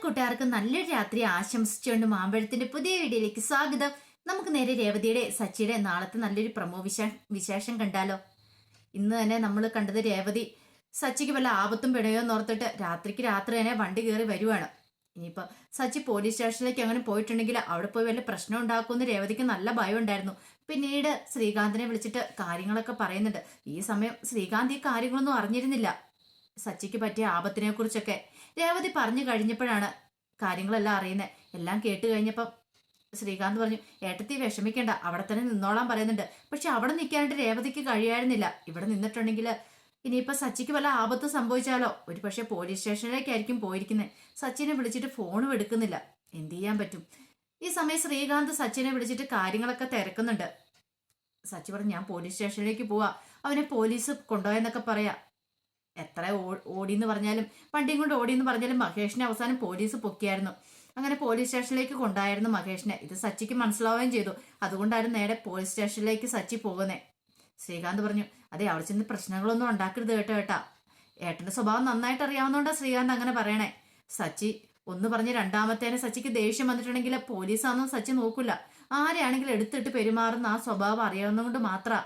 കൂട്ടുകാർക്ക് നല്ലൊരു രാത്രി ആശംസിച്ചുകൊണ്ട് മാമ്പഴത്തിന്റെ പുതിയ വീഡിയോയിലേക്ക് സ്വാഗതം. നമുക്ക് നേരെ രേവതിയുടെ സച്ചിയുടെ നാളത്തെ നല്ലൊരു പ്രമോ വിശേഷം കണ്ടാലോ. ഇന്ന് തന്നെ നമ്മൾ കണ്ടത് രേവതി സച്ചിക്ക് വല്ല ആപത്തും പിണയോ എന്നോർത്തിട്ട് രാത്രിക്ക് രാത്രി തന്നെ വണ്ടി കയറി വരുവാണ്. ഇനിയിപ്പോ സച്ചി പോലീസ് സ്റ്റേഷനിലേക്ക് അങ്ങനെ പോയിട്ടുണ്ടെങ്കിൽ അവിടെ പോയി വല്ല പ്രശ്നം ഉണ്ടാക്കുമെന്ന് രേവതിക്ക് നല്ല ഭയം ഉണ്ടായിരുന്നു. പിന്നീട് ശ്രീകാന്തിനെ വിളിച്ചിട്ട് കാര്യങ്ങളൊക്കെ പറയുന്നുണ്ട്. ഈ സമയം ശ്രീകാന്ത് ഈ കാര്യങ്ങളൊന്നും അറിഞ്ഞിരുന്നില്ല. സച്ചിക്ക് പറ്റിയ ആപത്തിനെ കുറിച്ചൊക്കെ രേവതി പറഞ്ഞു കഴിഞ്ഞപ്പോഴാണ് കാര്യങ്ങളെല്ലാം അറിയുന്നത്. എല്ലാം കേട്ട് കഴിഞ്ഞപ്പം ശ്രീകാന്ത് പറഞ്ഞു, ഏട്ടത്തി വിഷമിക്കേണ്ട, അവിടെ തന്നെ നിന്നോളാൻ പറയുന്നുണ്ട്. പക്ഷെ അവിടെ നിൽക്കാനായിട്ട് രേവതിക്ക് കഴിയായിരുന്നില്ല. ഇവിടെ നിന്നിട്ടുണ്ടെങ്കിൽ ഇനിയിപ്പോ സച്ചിക്ക് വല്ല ആപത്ത് സംഭവിച്ചാലോ, ഒരു പക്ഷെ പോലീസ് സ്റ്റേഷനിലേക്കായിരിക്കും പോയിരിക്കുന്നത്. സച്ചിനെ വിളിച്ചിട്ട് ഫോണും എടുക്കുന്നില്ല. എന്ത് ചെയ്യാൻ പറ്റും? ഈ സമയം ശ്രീകാന്ത് സച്ചിനെ വിളിച്ചിട്ട് കാര്യങ്ങളൊക്കെ തിരക്കുന്നുണ്ട്. സച്ചി പറഞ്ഞു, ഞാൻ പോലീസ് സ്റ്റേഷനിലേക്ക് പോവാ, അവനെ പോലീസ് കൊണ്ടുപോയെന്നൊക്കെ പറയാ. എത്ര ഓടിയെന്ന് പറഞ്ഞാലും വണ്ടിയും കൊണ്ട് ഓടിയെന്ന് പറഞ്ഞാലും മഹേഷിനെ അവസാനം പോലീസ് പൊക്കിയായിരുന്നു. അങ്ങനെ പോലീസ് സ്റ്റേഷനിലേക്ക് കൊണ്ടായിരുന്നു മഹേഷിനെ. ഇത് സച്ചിക്ക് മനസ്സിലാവുകയും ചെയ്തു. അതുകൊണ്ടായിരുന്നു നേരെ പോലീസ് സ്റ്റേഷനിലേക്ക് സച്ചി പോകുന്നേ. ശ്രീകാന്ത് പറഞ്ഞു, അതെ, അവിടെ ചെന്ന് പ്രശ്നങ്ങളൊന്നും ഉണ്ടാക്കരുത് ഏട്ടാ. ഏട്ടന്റെ സ്വഭാവം നന്നായിട്ട് അറിയാവുന്നതുകൊണ്ടാണ് ശ്രീകാന്ത് അങ്ങനെ പറയണേ. സച്ചി ഒന്ന് പറഞ്ഞ് രണ്ടാമത്തേനെ സച്ചിക്ക് ദേഷ്യം വന്നിട്ടുണ്ടെങ്കിൽ പോലീസാണെന്നും സച്ചി നോക്കില്ല. ആരെയാണെങ്കിലും എടുത്തിട്ട് പെരുമാറുന്ന ആ സ്വഭാവം അറിയാവുന്നതുകൊണ്ട് മാത്രമാ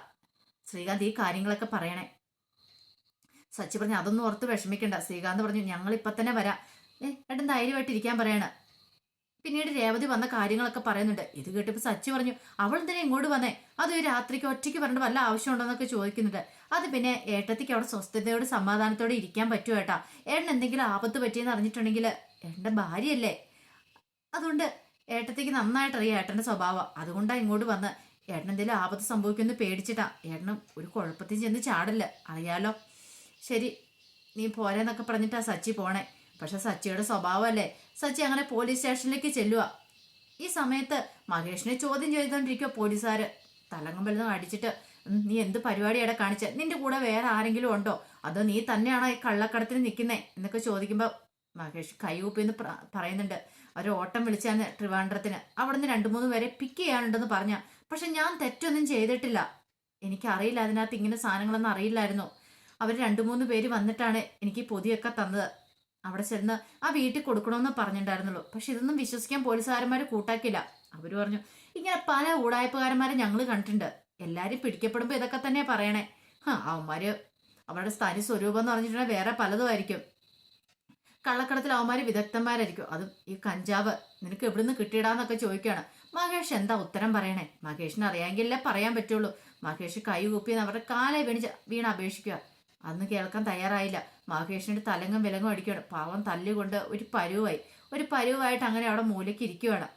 ശ്രീകാന്ത് ഈ കാര്യങ്ങളൊക്കെ പറയണേ. സച്ചി പറഞ്ഞു, അതൊന്നും ഓർത്ത് വിഷമിക്കണ്ട. ശ്രീകാന്ത് പറഞ്ഞു, ഞങ്ങൾ ഇപ്പൊ തന്നെ വരാം. ഏട്ടൻ ധൈര്യമായിട്ട് ഇരിക്കാൻ പറയണ. പിന്നീട് രേവതി വന്ന കാര്യങ്ങളൊക്കെ പറയുന്നുണ്ട്. ഇത് കേട്ടപ്പോ സച്ചി പറഞ്ഞു, അവൾ എന്തിനാ ഇങ്ങോട്ട് വന്നേ? അത് ഈ രാത്രിക്ക് ഒറ്റയ്ക്ക് പറഞ്ഞിട്ട് വല്ല ആവശ്യമുണ്ടോന്നൊക്കെ ചോദിക്കുന്നുണ്ട്. അത് പിന്നെ ഏട്ടത്തിക്ക് അവിടെ സ്വസ്ഥതയോട് സമാധാനത്തോടെ ഇരിക്കാൻ പറ്റുമോ ഏട്ടാ? ഏട്ടൻ എന്തെങ്കിലും ആപത്ത് പറ്റിയെന്ന് അറിഞ്ഞിട്ടുണ്ടെങ്കിൽ ഏട്ടന്റെ ഭാര്യയല്ലേ, അതുകൊണ്ട് ഏട്ടത്തിക്ക് നന്നായിട്ട് അറിയാം ഏട്ടന്റെ സ്വഭാവം. അതുകൊണ്ടാണ് ഇങ്ങോട്ട് വന്ന്. ഏട്ടൻ എന്തെങ്കിലും ആപത്ത് സംഭവിക്കുമെന്ന് പേടിച്ചിട്ടാ. ഏട്ടനും ഒരു കുഴപ്പത്തിൽ ചെന്ന് ചാടില്ല, അറിയാലോ. ശരി, നീ പോരെന്നൊക്കെ പറഞ്ഞിട്ടാ സച്ചി പോണേ. പക്ഷെ സച്ചിയുടെ സ്വഭാവമല്ലേ. സച്ചി അങ്ങനെ പോലീസ് സ്റ്റേഷനിലേക്ക് ചെല്ലുക. ഈ സമയത്ത് മഹേഷിനെ ചോദ്യം ചെയ്തുകൊണ്ടിരിക്കുക പോലീസുകാര്. തലങ്ങും വലുതും അടിച്ചിട്ട്, നീ എന്ത് പരിപാടിയാണ് കാണിച്ചത്? നിന്റെ കൂടെ വേറെ ആരെങ്കിലും ഉണ്ടോ? അതോ നീ തന്നെയാണോ ഈ കള്ളക്കടത്തിന് നിൽക്കുന്നേ എന്നൊക്കെ ചോദിക്കുമ്പോൾ മഹേഷ് കൈകൂപ്പിന്ന് പറയുന്നുണ്ട്. ഒരു ഓട്ടം വിളിച്ചാന്ന് ട്രിവാൻഡ്രത്തിന്. അവിടുന്ന് 2-3 പേരെ പിക്ക് ചെയ്യാനുണ്ടെന്ന് പറഞ്ഞ. പക്ഷെ ഞാൻ തെറ്റൊന്നും ചെയ്തിട്ടില്ല. എനിക്കറിയില്ല, അതിനകത്ത് ഇങ്ങനെ സാധനങ്ങളൊന്നും അറിയില്ലായിരുന്നു. അവർ 2-3 പേര് വന്നിട്ടാണ് എനിക്ക് പൊതിയൊക്കെ തന്നത്. അവിടെ ചെന്ന് ആ വീട്ടിൽ കൊടുക്കണമെന്ന് പറഞ്ഞിട്ടുണ്ടായിരുന്നുള്ളൂ. പക്ഷെ ഇതൊന്നും വിശ്വസിക്കാൻ പോലീസുകാരന്മാർ കൂട്ടാക്കില്ല. അവർ പറഞ്ഞു, ഇങ്ങനെ പല ഊടായ്പകാരന്മാരെ ഞങ്ങൾ കണ്ടിട്ടുണ്ട്. എല്ലാരും പിടിക്കപ്പെടുമ്പോ ഇതൊക്കെ തന്നെ പറയണേ. അവന്മാര് അവരുടെ തനി സ്വരൂപം എന്ന് പറഞ്ഞിട്ടുണ്ടെങ്കിൽ വേറെ പലതും ആയിരിക്കും. കള്ളക്കടത്തിൽ അവന്മാര് വിദഗ്ധന്മാരായിരിക്കും. അതും ഈ കഞ്ചാവ് നിനക്ക് എവിടുന്ന് കിട്ടിയിടാന്നൊക്കെ ചോദിക്കുകയാണ്. മഹേഷ് എന്താ ഉത്തരം പറയണേ? മഹേഷിന് അറിയാമെങ്കിലേ പറയാൻ പറ്റുള്ളൂ. മഹേഷ് കൈ കൂപ്പിന്ന് അവരുടെ കാലെ വീണ് അപേക്ഷിക്കുക. അന്ന് കേൾക്കാൻ തയ്യാറായില്ല. മഹേഷിന്റെ തലങ്ങും വിലങ്ങും അടിക്കുകയാണ്. പാവം തല്ലുകൊണ്ട് ഒരു പരുവായിട്ട് അങ്ങനെ അവിടെ മൂലയ്ക്ക് ഇരിക്കുകയാണ്.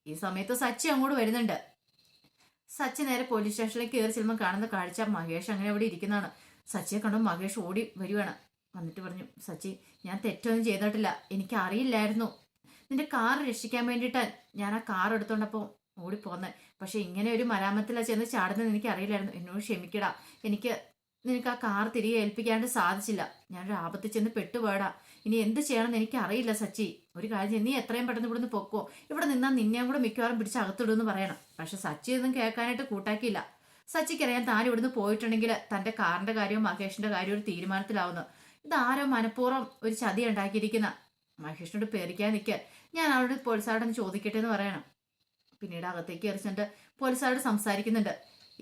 ഈ സമയത്ത് സച്ചി അങ്ങോട്ട് വരുന്നുണ്ട്. സച്ചി നേരെ പോലീസ് സ്റ്റേഷനിലേക്ക് കയറി ചെല്ലുമ്പോൾ കാണുന്ന കാഴ്ച മഹേഷ് അങ്ങനെ അവിടെ ഇരിക്കുന്നതാണ്. സച്ചിയെ കണ്ടു മഹേഷ് ഓടി വരുവാണ്. വന്നിട്ട് പറഞ്ഞു, സച്ചി, ഞാൻ തെറ്റൊന്നും ചെയ്തിട്ടില്ല. എനിക്ക് അറിയില്ലായിരുന്നു. നിന്റെ കാർ രക്ഷിക്കാൻ വേണ്ടിയിട്ടാ ഞാൻ ആ കാർ എടുത്തോണ്ടപ്പോൾ ഓടിപ്പോന്നെ. പക്ഷെ ഇങ്ങനെ ഒരു മരാമത്തിലാ ചെന്ന് ചാടുന്നത് എനിക്ക് അറിയില്ലായിരുന്നു. എന്നോട് ക്ഷമിക്കടാ. നിനക്ക് ആ കാർ തിരികെ ഏൽപ്പിക്കാണ്ട് സാധിച്ചില്ല. ഞാനൊരു ആപത്ത് ചെന്ന് പെട്ടുപോയടാ. ഇനി എന്ത് ചെയ്യണമെന്ന് എനിക്ക് അറിയില്ല സച്ചി. ഒരു കാര്യം, നീ എത്രയും പെട്ടെന്ന് ഇവിടുന്ന് പൊക്കോ. ഇവിടെ നിന്നാൽ നിന്നെയും കൂടെ മിക്കവാറും പിടിച്ച് അകത്തിടുമെന്ന് പറയണം. പക്ഷെ സച്ചി ഒന്നും കേൾക്കാനായിട്ട് കൂട്ടാക്കിയില്ല. സച്ചിക്കറിയാൻ താൻ ഇവിടുന്ന് പോയിട്ടുണ്ടെങ്കിൽ തന്റെ കാറിന്റെ കാര്യവും മഹേഷിന്റെ കാര്യവും ഒരു തീരുമാനത്തിലാവുന്നു. ഇതാരോ മനഃപൂർവ്വം ഒരു ചതി ഉണ്ടാക്കിയിരിക്കുന്ന. മഹേഷിനോട് പേടിക്കാൻ നിൽക്കുക. ഞാൻ അവിടെ പോലീസുകാരോടൊന്ന് ചോദിക്കട്ടെ എന്ന് പറയണം. പിന്നീട് അകത്തേക്ക് എറിച്ചിട്ട് പോലീസുകാരോട് സംസാരിക്കുന്നുണ്ട്.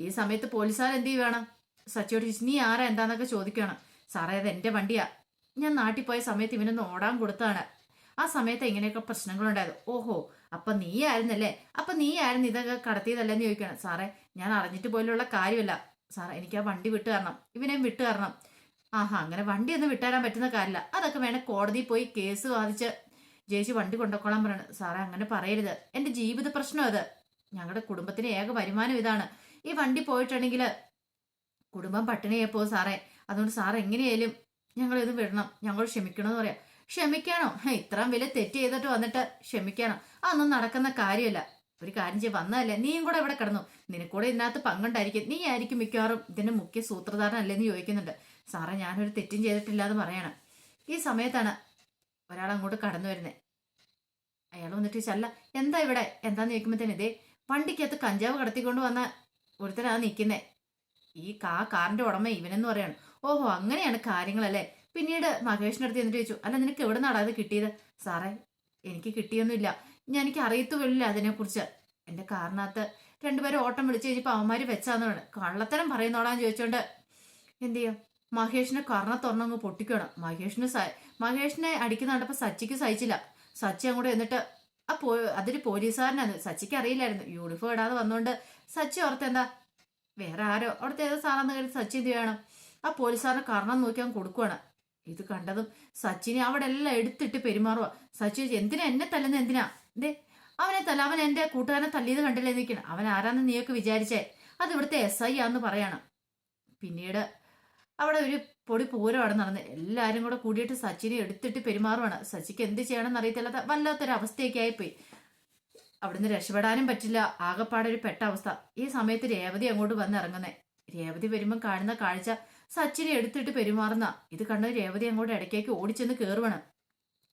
ഈ സമയത്ത് പോലീസുകാർ എന്ത് ചെയ്യുവാണ്? സച്ചിയോട് ചോദിച്ചു, നീ ആരാ എന്താന്നൊക്കെ ചോദിക്കുകയാണ്. സാറേ, അത് എന്റെ വണ്ടിയാ. ഞാൻ നാട്ടിൽ പോയ സമയത്ത് ഇവനൊന്ന് ഓടാൻ കൊടുത്താണ്. ആ സമയത്ത് ഇങ്ങനെയൊക്കെ പ്രശ്നങ്ങളുണ്ടായത്. ഓഹോ, അപ്പൊ നീ ആയിരുന്നു ഇതൊക്കെ കടത്തിയതല്ലെന്ന് ചോദിക്കുകയാണ്. സാറേ, ഞാൻ അറിഞ്ഞിട്ട് പോലുള്ള കാര്യമല്ല സാറേ. എനിക്ക് ആ വണ്ടി വിട്ടു തരണം, ഇവനെയും വിട്ടു തരണം. അങ്ങനെ വണ്ടി ഒന്നും വിട്ടുതരാൻ പറ്റുന്ന കാര്യമില്ല. അതൊക്കെ വേണേ കോടതിയിൽ പോയി കേസ് വാദിച്ച് ജയിച്ച് വണ്ടി കൊണ്ടുപോയിക്കോളാൻ പറയണം. സാറേ, അങ്ങനെ പറയരുത്. എന്റെ ജീവിത പ്രശ്നം അത്. ഞങ്ങളുടെ കുടുംബത്തിന് ഏക വരുമാനം ഇതാണ്. ഈ വണ്ടി പോയിട്ടുണ്ടെങ്കിൽ കുടുംബം പട്ടിണിയായപ്പോ സാറേ. അതുകൊണ്ട് സാർ എങ്ങനെയായാലും ഞങ്ങളിത് വിടണം, ഞങ്ങൾ ക്ഷമിക്കണമെന്ന് പറയാം. ക്ഷമിക്കാനോ? ഇത്രയും വലിയ തെറ്റ് ചെയ്തിട്ട് വന്നിട്ട് ക്ഷമിക്കാനോ? അതൊന്നും നടക്കുന്ന കാര്യമല്ല. ഒരു കാര്യം ചെയ്ത് വന്നതല്ലേ, നീയും കൂടെ ഇവിടെ കിടന്നു. നിനക്കൂടെ ഇതിനകത്ത് പങ്കുണ്ടായിരിക്കും. നീ ആയിരിക്കും മിക്കവാറും ഇതിന്റെ മുഖ്യ സൂത്രധാരനല്ലേന്ന് ചോദിക്കുന്നുണ്ട്. സാറേ, ഞാനൊരു തെറ്റും ചെയ്തിട്ടില്ല എന്ന് പറയണം. ഈ സമയത്താണ് ഒരാൾ അങ്ങോട്ട് കടന്നു വരുന്നത്. അയാൾ വന്നിട്ട് ചോദിച്ചല്ല, എന്താ ഇവിടെ എന്താന്ന് ചോദിക്കുമ്പോഴത്തേന്, ഇതേ വണ്ടിക്കകത്ത് കഞ്ചാവ് കടത്തിക്കൊണ്ട് വന്ന ഒരുത്തരാ നിൽക്കുന്നേ. ഈ കാറിന്റെ ഉടമ ഇവനെന്ന് പറയാണ്. ഓഹോ, അങ്ങനെയാണ് കാര്യങ്ങളല്ലേ. പിന്നീട് മഹേഷിന്റെ അടുത്ത് എന്നിട്ട് ചോദിച്ചു, അല്ല, നിനക്ക് എവിടെ നിന്നാണ് അത് കിട്ടിയത്? സാറേ, എനിക്ക് കിട്ടിയൊന്നുമില്ല. എനിക്ക് അറിയത്തുമില്ല അതിനെക്കുറിച്ച്. എൻ്റെ കാറിനകത്ത് രണ്ടുപേരും ഓട്ടം വിളിച്ചു കഴിഞ്ഞപ്പോൾ അവന്മാർ വെച്ചാന്നാണ് കള്ളത്തരം പറയുന്നോടാന്ന് ചോദിച്ചോണ്ട് എന്ത് ചെയ്യും, മഹേഷിനെ കർണ തുറന്നങ്ങ് പൊട്ടിക്കണം. മഹേഷിനെ അടിക്കുന്ന കണ്ടപ്പോൾ സച്ചിക്ക് സഹിച്ചില്ല. സച്ചി അങ്ങോട്ട് എന്നിട്ട് അതിന് പോലീസുകാരനാണ്. സച്ചിക്ക് അറിയില്ലായിരുന്നു യൂണിഫോം ഇടാതെ വന്നുകൊണ്ട്. സച്ചി ഓർത്ത് എന്താ വേറെ ആരോ അവിടുത്തെ ഏതോ സാറാന്ന് കരുതി സച്ചി എന്ത് ചെയ്യണം, ആ പോലീസുകാരനെ കർണം നോക്കി അവൻ കൊടുക്കുവാണ്. ഇത് കണ്ടതും സച്ചിനെ അവിടെ എല്ലാം എടുത്തിട്ട് പെരുമാറുക. സച്ചി എന്തിനാ എന്നെ തല്ലുന്ന, എന്തിനാ എന്തേ അവനെ തല്ല, അവൻ എൻ്റെ കൂട്ടുകാരനെ തല്ലിയത് കണ്ടില്ലേ നിൽക്കണം. അവൻ ആരാന്ന് നീയൊക്കെ വിചാരിച്ചേ, അത് ഇവിടുത്തെ SI ആന്ന് പറയണം. പിന്നീട് അവിടെ ഒരു പൊടി പൂരമാണ് നടന്നത്. എല്ലാവരും കൂടെ കൂടിയിട്ട് സച്ചിനെ എടുത്തിട്ട് പെരുമാറുവാണ്. സച്ചിക്ക് എന്ത് ചെയ്യണമെന്ന് അറിയത്തില്ലാത്ത വല്ലാത്തൊരവസ്ഥയൊക്കെ ആയിപ്പോയി. അവിടുന്ന് രക്ഷപ്പെടാനും പറ്റില്ല. ആകെപ്പാടെ ഒരു പെട്ട അവസ്ഥ. ഈ സമയത്ത് രേവതി അങ്ങോട്ട് വന്ന് ഇറങ്ങുന്നേ. രേവതി വരുമ്പം കാണുന്ന കാഴ്ച സച്ചിനെ എടുത്തിട്ട് പെരുമാറുന്ന. ഇത് കണ്ട് രേവതി അങ്ങോട്ട് ഇടയ്ക്കേക്ക് ഓടിച്ചെന്ന് കയറുവാണ്.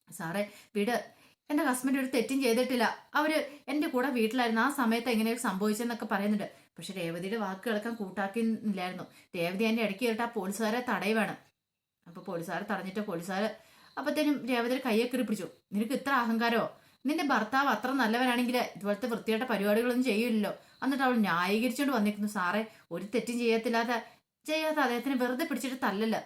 സാറേ വീട്, എൻ്റെ ഹസ്ബൻഡ് ഒരു തെറ്റും ചെയ്തിട്ടില്ല, അവര് എൻ്റെ കൂടെ വീട്ടിലായിരുന്നു, ആ സമയത്ത് എങ്ങനെയൊക്കെ സംഭവിച്ചെന്നൊക്കെ പറയുന്നുണ്ട്. പക്ഷെ രേവതിയുടെ വാക്ക് കേൾക്കാൻ കൂട്ടാക്കിയില്ലായിരുന്നു. രേവതി എൻ്റെ ഇടയ്ക്ക് കേട്ട് ആ പോലീസുകാരെ തടയുവാണ്. അപ്പൊ പോലീസുകാരെ തടഞ്ഞിട്ട് പോലീസുകാർ അപ്പത്തേനും രേവതിയുടെ കയ്യൊക്കെ പിടിച്ചു. നിനക്ക് ഇത്ര അഹങ്കാരമോ? നിന്റെ ഭർത്താവ് അത്ര നല്ലവനാണെങ്കിൽ ഇതുപോലത്തെ വൃത്തിയായിട്ട പരിപാടികളൊന്നും ചെയ്യില്ലല്ലോ. എന്നിട്ട് അവൾ ന്യായീകരിച്ചുകൊണ്ട് വന്നിരിക്കുന്നു. സാറേ ഒരു തെറ്റും ചെയ്യാത്ത അദ്ദേഹത്തിന് വെറുതെ പിടിച്ചിട്ട് തല്ലല്ല.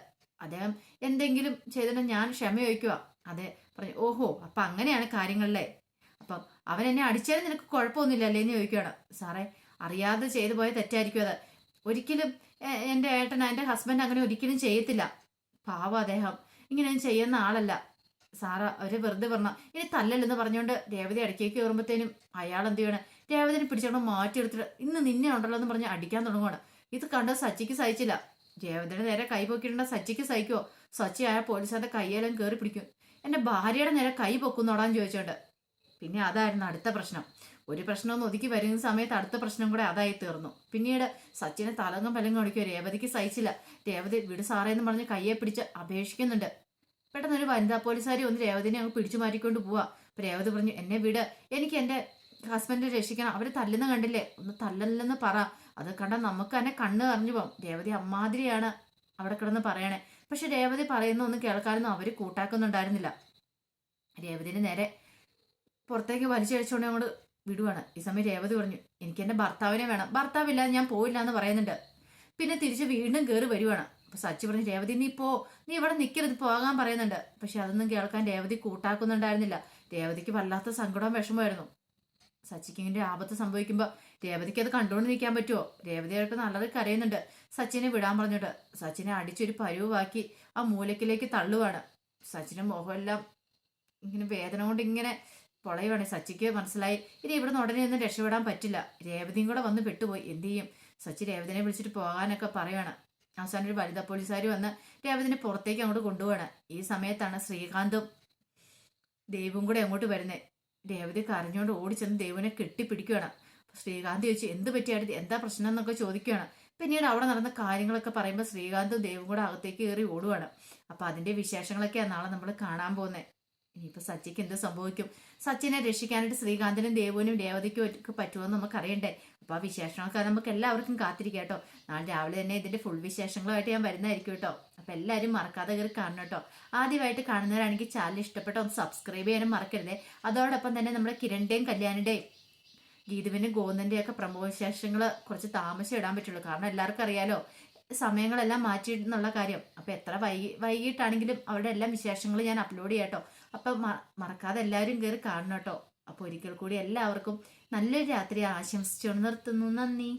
അദ്ദേഹം എന്തെങ്കിലും ചെയ്തിട്ട് ഞാൻ ക്ഷമ ചോദിക്കുക. അതെ പറഞ്ഞു. ഓഹോ അപ്പൊ അങ്ങനെയാണ് കാര്യങ്ങളിലെ. അപ്പം അവൻ എന്നെ അടിച്ചാലും നിനക്ക് കുഴപ്പമൊന്നുമില്ല അല്ലേ എന്ന് ചോദിക്കുകയാണ്. സാറേ അറിയാതെ ചെയ്തു പോയ തെറ്റായിരിക്കും അത്. ഒരിക്കലും എൻ്റെ ഏട്ടൻ എൻ്റെ ഹസ്ബൻഡ് അങ്ങനെ ഒരിക്കലും ചെയ്യത്തില്ല. പാവം അദ്ദേഹം ഇങ്ങനെയൊന്നും ചെയ്യുന്ന ആളല്ല. സാറ അവര് വെറുതെ പറഞ്ഞ ഇനി തല്ലല്ലെന്ന് പറഞ്ഞുകൊണ്ട് രേവതി ഇടയ്ക്കേക്ക് കയറുമ്പോഴത്തേനും അയാൾ എന്ത് ചെയ്യണം, രേവതിനെ പിടിച്ചോണ്ട് മാറ്റിയെടുത്തിട്ട് ഇന്ന് നിന്നെ ഉണ്ടല്ലോ എന്ന് പറഞ്ഞ് അടിക്കാൻ തുടങ്ങുവാണ്. ഇത് കണ്ട സച്ചിക്ക് സഹിച്ചില്ല. രേവതിയുടെ നേരെ കൈ പൊക്കിയിട്ടുണ്ട സച്ചിക്ക് സഹിക്കുമോ? സച്ചി ആയ പോലീസുകാരുടെ കൈയെല്ലാം കയറി പിടിക്കും. എൻ്റെ ഭാര്യയുടെ നേരെ കൈ പൊക്കുന്നോടാന്ന് ചോദിച്ചോണ്ട്. പിന്നെ അതായിരുന്നു അടുത്ത പ്രശ്നം. ഒരു പ്രശ്നമൊന്നും ഒതുക്കി വരുന്ന സമയത്ത് അടുത്ത പ്രശ്നം കൂടെ അതായി തീർന്നു. പിന്നീട് സച്ചിനെ തലങ്ങും പലങ്ങും അടിക്കുക. രേവതിക്ക് സഹിച്ചില്ല. രേവതി വിട് സാറേ എന്ന് പറഞ്ഞ് കയ്യെ പിടിച്ച് അപേക്ഷിക്കുന്നുണ്ട്. പെട്ടെന്ന് ഒരു വനിതാ പോലീസുകാരി ഒന്ന് രേവതിനെ അങ്ങ് പിടിച്ചു മാറ്റിക്കൊണ്ട് പോവാ. അപ്പൊ രേവതി പറഞ്ഞു, എന്നെ വിട്, എനിക്ക് എൻ്റെ ഹസ്ബൻഡിനെ രക്ഷിക്കണം, അവര് തല്ലുന്ന കണ്ടില്ലേ, ഒന്ന് തല്ലല്ലെന്ന് പറ. അത് കണ്ടാൽ നമുക്ക് തന്നെ കണ്ണ് അറിഞ്ഞു പോകും. രേവതി അമ്മാതിരിയാണ് അവിടെ കിടന്ന് പറയണേ. പക്ഷെ രേവതി പറയുന്ന ഒന്നും കേൾക്കാനൊന്നും അവര് കൂട്ടാക്കുന്നുണ്ടായിരുന്നില്ല. രേവതിന് നേരെ പുറത്തേക്ക് വലിച്ചഴിച്ചുകൊണ്ട് അങ്ങോട്ട് വിടുവാണ്. ഈ സമയം രേവതി പറഞ്ഞു, എനിക്ക് എൻ്റെ ഭർത്താവിനെ വേണം, ഭർത്താവില്ലാതെ ഞാൻ പോയില്ല എന്ന് പറയുന്നുണ്ട്. പിന്നെ തിരിച്ച് വീണ്ടും കയറി വരുവാണ്. അപ്പൊ സച്ചി പറഞ്ഞു, രേവതി നീ ഇവിടെ നിൽക്കരുത്, പോകാൻ പറയുന്നുണ്ട്. പക്ഷെ അതൊന്നും കേൾക്കാൻ രേവതി കൂട്ടാക്കുന്നുണ്ടായിരുന്നില്ല. രേവതിക്ക് വല്ലാത്ത സങ്കടവും വിഷമമായിരുന്നു. സച്ചിക്ക് ഇങ്ങനെ ആപത്ത് സംഭവിക്കുമ്പോൾ രേവതിക്ക് അത് കണ്ടുകൊണ്ട് നിൽക്കാൻ പറ്റുമോ? രേവതിയായിട്ട് നല്ലത് കരയുന്നുണ്ട്. സച്ചിനെ വിടാൻ പറഞ്ഞിട്ട് സച്ചിനെ അടിച്ചൊരു പരുവാക്കി ആ മൂലക്കിലേക്ക് തള്ളുവാണ്. സച്ചിന്റെ മുഖമെല്ലാം ഇങ്ങനെ വേദന കൊണ്ട് ഇങ്ങനെ പൊളയുവാണ്. സച്ചിക്ക് മനസ്സിലായി ഇനി ഇവിടുന്ന് ഉടനെ ഒന്നും രക്ഷപ്പെടാൻ പറ്റില്ല. രേവതിയും കൂടെ വന്ന് പെട്ടുപോയി. എന്ത് ചെയ്യും? സച്ചി രേവതിനെ വിളിച്ചിട്ട് പോകാനൊക്കെ പറയുവാണ്. അവസാനം ഒരു വനിതാ പോലീസുകാർ വന്ന് രേവതിനെ പുറത്തേക്ക് അങ്ങോട്ട് കൊണ്ടുപോവാണ്. ഈ സമയത്താണ് ശ്രീകാന്തും ദേവും കൂടെ അങ്ങോട്ട് വരുന്നത്. രേവതി കരഞ്ഞുകൊണ്ട് ഓടിച്ചെന്ന് ദേവിനെ കെട്ടിപ്പിടിക്കുകയാണ്. ശ്രീകാന്ത് ചോദിച്ചു, എന്ത് പറ്റിയായിട്ട്, എന്താ പ്രശ്നം എന്നൊക്കെ ചോദിക്കുകയാണ്. പിന്നീട് അവിടെ നടന്ന കാര്യങ്ങളൊക്കെ പറയുമ്പോൾ ശ്രീകാന്തും ദേവും കൂടെ അകത്തേക്ക് കയറി ഓടുവാണ്. അപ്പൊ അതിന്റെ വിശേഷങ്ങളൊക്കെയാണ് നാളെ നമ്മൾ കാണാൻ പോകുന്നത്. ഇനിയിപ്പോൾ സച്ചിക്ക് എന്ത് സംഭവിക്കും? സച്ചിനെ രക്ഷിക്കാനായിട്ട് ശ്രീകാന്തിനും ദേവുവിനും രേവതിക്കും ഒക്കെ പറ്റുമെന്ന് നമുക്ക് അറിയണ്ടേ? അപ്പോൾ ആ വിശേഷങ്ങളൊക്കെ നമുക്ക് എല്ലാവർക്കും കാത്തിരിക്കാം കേട്ടോ. നാളെ രാവിലെ തന്നെ ഇതിന്റെ ഫുൾ വിശേഷങ്ങളുമായിട്ട് ഞാൻ വരുന്നതായിരിക്കും കേട്ടോ. അപ്പോൾ എല്ലാവരും മറക്കാതെ കയറി കാണണം കേട്ടോ. ആദ്യമായിട്ട് കാണുന്നവരാണെങ്കിൽ ചാനൽ ഇഷ്ടപ്പെട്ട ഒന്ന് സബ്സ്ക്രൈബ് ചെയ്യാനും മറക്കരുതേ. അതോടൊപ്പം തന്നെ നമ്മുടെ കിരണിന്റെയും കല്യാണിന്റെയും ഗീതുവിന്റെയും ഗോവിന്ദന്റെയും ഒക്കെ പ്രമുഖ വിശേഷങ്ങൾ കുറച്ച് താമസം ഇടാൻ പറ്റുള്ളൂ. കാരണം എല്ലാവർക്കും അറിയാലോ സമയങ്ങളെല്ലാം മാറ്റിയിടുന്നുള്ള കാര്യം. അപ്പൊ എത്ര വൈകിട്ടാണെങ്കിലും അവരുടെ എല്ലാ വിശേഷങ്ങളും ഞാൻ അപ്ലോഡ് ചെയ്യാം കേട്ടോ. അപ്പൊ മറക്കാതെ എല്ലാവരും കയറി കാണണം കേട്ടോ. അപ്പൊ ഒരിക്കൽ കൂടി എല്ലാവർക്കും നല്ലൊരു രാത്രി ആശംസിച്ചുകൊണ്ട് നിർത്തുന്നു. നന്ദി.